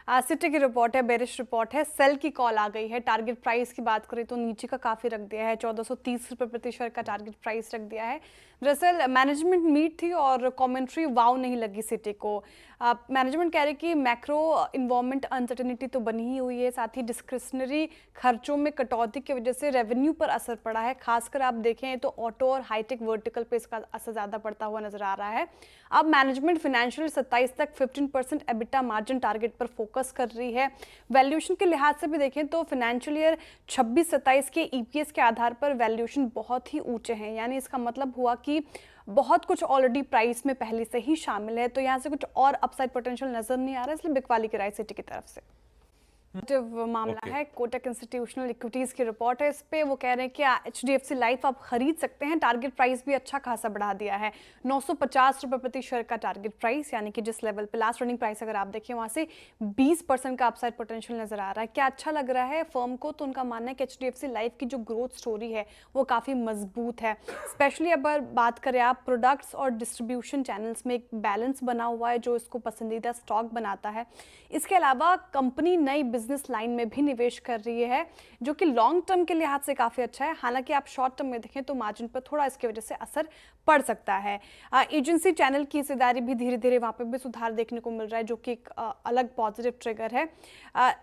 City की report है, bearish report है, सेल की कॉल आ गई है। टारगेट प्राइस की बात करें तो नीचे का काफ़ी रख दिया है, 1430 रुपये प्रति शेयर का टारगेट प्राइस रख दिया है। दरअसल मैनेजमेंट मीट थी और कमेंट्री वाव नहीं लगी सिटी को। मैनेजमेंट कह रही कि मैक्रो इन्वायरमेंट अनसर्टेनिटी तो बनी ही हुई है, साथ ही डिस्क्रिशनरी खर्चों में कटौती की वजह से रेवेन्यू पर असर पड़ा है। खासकर आप देखें तो ऑटो और हाईटेक वर्टिकल पे इसका असर ज़्यादा पड़ता हुआ नजर आ रहा है। अब मैनेजमेंट फाइनेंशियल 27 तक 15% एबिटा मार्जिन टारगेट पर फोकस कर रही है। वैल्यूएशन के लिहाज से भी देखें तो फाइनेंशियल ईयर 26-27 के ईपीएस के आधार पर वैल्यूएशन बहुत ही ऊंचे हैं, यानी इसका मतलब हुआ कि बहुत कुछ ऑलरेडी प्राइस में पहले से ही शामिल है, तो यहाँ से कुछ और अपसाइड पोटेंशियल नजर नहीं आ रहा है, इसलिए बिकवाली की राय सिटी की तरफ से। मामला है कोटक इंस्टीट्यूशनल इक्विटीज की रिपोर्ट है, इस पे वो कह रहे हैं कि एचडीएफसी लाइफ आप खरीद सकते हैं। टारगेट प्राइस भी अच्छा खासा बढ़ा दिया है, 950 रुपये प्रति शेयर का टारगेट प्राइस, यानी कि जिस लेवल पे लास्ट रनिंग प्राइस अगर आप देखें वहां से 20% का अपसाइड पोटेंशियल नजर आ रहा है। क्या अच्छा लग रहा है फर्म को? तो उनका मानना है कि एचडीएफसी लाइफ की जो ग्रोथ स्टोरी है वो काफी मजबूत है। स्पेशली अगर बात करें आप प्रोडक्ट्स और डिस्ट्रीब्यूशन चैनल्स में एक बैलेंस बना हुआ है जो इसको पसंदीदा स्टॉक बनाता है। इसके अलावा कंपनी नई बिजनेस लाइन में भी निवेश कर रही है, जो कि लॉन्ग टर्म के लिहाज से काफी अच्छा है। हालांकि आप शॉर्ट टर्म में देखें तो मार्जिन पर थोड़ा इसकी वजह से असर पड़ सकता है। एजेंसी चैनल की हिस्सेदारी भी धीरे धीरे वहां पे भी सुधार देखने को मिल रहा है, जो कि एक अलग पॉजिटिव ट्रिगर है।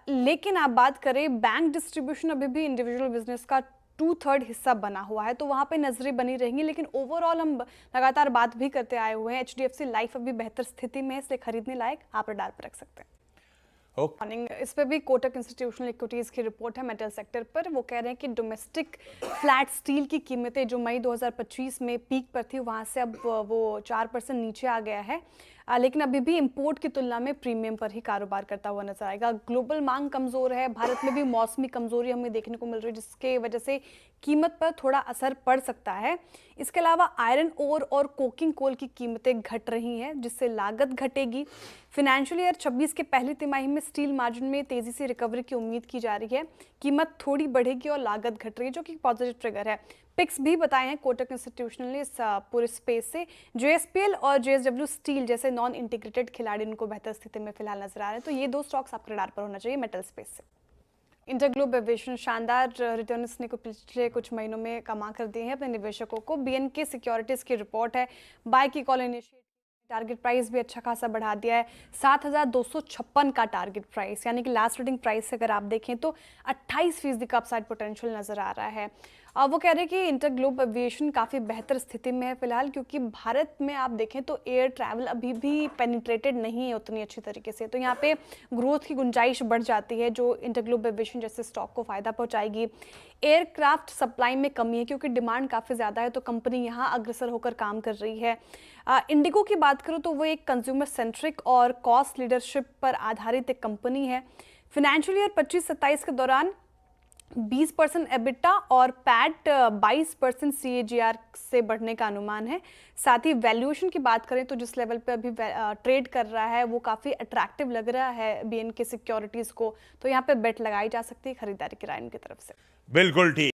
लेकिन आप बात करें बैंक डिस्ट्रीब्यूशन, अभी भी इंडिविजुअल बिजनेस का 2/3 हिस्सा बना हुआ है, तो वहां पे नजरें बनी रहेंगी। लेकिन ओवरऑल हम लगातार बात भी करते आए हुए हैं, एचडीएफसी लाइफ अभी बेहतर स्थिति में है, इसलिए खरीदने लायक आप रडार पर रख सकते हैं। इस पे भी कोटक इंस्टीट्यूशनल इक्विटीज की रिपोर्ट है मेटल सेक्टर पर। वो कह रहे हैं कि डोमेस्टिक फ्लैट स्टील की कीमतें जो मई 2025 में पीक पर थी वहां से अब वो 4% नीचे आ गया है, लेकिन अभी भी इंपोर्ट की तुलना में प्रीमियम पर ही कारोबार करता हुआ नजर आएगा। ग्लोबल मांग कमजोर है, भारत में भी मौसमी कमजोरी हमें देखने को मिल रही है, जिसके वजह से कीमत पर थोड़ा असर पड़ सकता है। इसके अलावा आयरन ओर और कोकिंग कोल की कीमतें घट रही हैं, जिससे लागत घटेगी। फाइनेंशियल ईयर 26 के पहली तिमाही में स्टील मार्जिन में तेजी से रिकवरी की उम्मीद की जा रही है, कीमत थोड़ी बढ़ेगी और लागत घट रही है, जो कि पॉजिटिव ट्रिगर है। पिक्स भी बताए हैं कोटक इंस्टीट्यूशनल ने इस पूरे स्पेस से। जेएसपीएल और जेएसडब्ल्यू स्टील जैसे नॉन इंटीग्रेटेड खिलाड़ी उनको बेहतर स्थिति में फिलहाल नजर आ रहे हैं, तो ये दो स्टॉक्स आपके रडार पर होना चाहिए मेटल स्पेस से। इंटरग्लोब एविएशन शानदार रिटर्न इसने को पिछले कुछ महीनों में कमा कर दिए हैं अपने निवेशकों को। बीएनके सिक्योरिटीज की रिपोर्ट है, बाय की कॉल इनिशिएट, टारगेट प्राइस भी अच्छा खासा बढ़ा दिया है, 7256 का टारगेट प्राइस, यानी कि लास्ट ट्रेडिंग प्राइस से अगर आप देखें तो 28% का अपसाइड पोटेंशियल नजर आ रहा है। वो कह रहे हैं कि इंटरग्लोब एविएशन काफ़ी बेहतर स्थिति में है फिलहाल, क्योंकि भारत में आप देखें तो एयर ट्रैवल अभी भी पेनिट्रेटेड नहीं है उतनी अच्छी तरीके से, तो यहाँ पे ग्रोथ की गुंजाइश बढ़ जाती है, जो इंटरग्लोब एविएशन जैसे स्टॉक को फायदा पहुंचाएगी। एयरक्राफ्ट सप्लाई में कमी है क्योंकि डिमांड काफ़ी ज़्यादा है, तो कंपनी यहाँ अग्रसर होकर काम कर रही है। इंडिगो की बात करूँ तो वो एक कंज्यूमर सेंट्रिक और कॉस्ट लीडरशिप पर आधारित एक कंपनी है। फाइनेंशियल ईयर 25-27 के दौरान 20% एबिटा और पैट 22% सीएजीआर से बढ़ने का अनुमान है। साथ ही वैल्यूएशन की बात करें तो जिस लेवल पे अभी ट्रेड कर रहा है वो काफ़ी अट्रैक्टिव लग रहा है बीएनके सिक्योरिटीज़ को, तो यहाँ पे बेट लगाई जा सकती है खरीदारी की राय उनकी तरफ से। बिल्कुल ठीक।